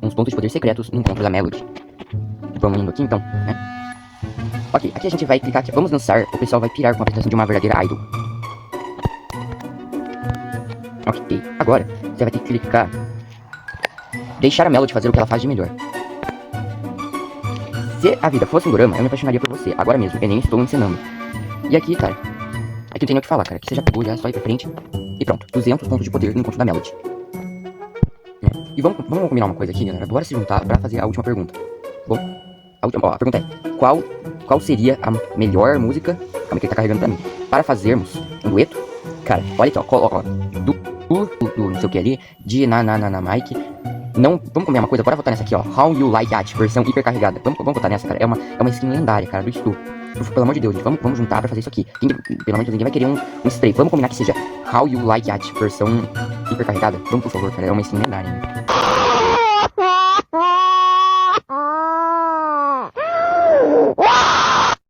uns pontos de poder secretos no encontro da Melody. Vamos indo aqui então, né? Ok, aqui a gente vai clicar aqui, vamos dançar, o pessoal vai pirar com a apresentação de uma verdadeira idol. Ok, agora você vai ter que clicar deixar a Melody fazer o que ela faz de melhor. Se a vida fosse um drama, eu me apaixonaria por você, agora mesmo, eu nem estou ensinando. E aqui, cara, aqui não tem nem o que falar, cara, que você já pegou, já só ir pra frente e pronto, 200 pontos de poder no encontro da Melody. E vamos combinar uma coisa aqui, galera, bora se juntar pra fazer a última pergunta. Bom, a pergunta é, qual seria a melhor música, calma que ele tá carregando pra mim, para fazermos um dueto? Cara, olha aqui, ó, do não sei o que ali, de na Mike. Não, vamos combinar uma coisa, bora votar nessa aqui, ó, How You Like It, versão hipercarregada. Vamos votar nessa, cara, é uma skin lendária, cara, do Stu. Pelo amor de Deus, gente, vamos juntar pra fazer isso aqui. Pelo amor de Deus, ninguém vai querer um stray. Vamos combinar que seja How You Like It, versão hipercarregada. Vamos, por favor, cara, é uma skin lendária, né?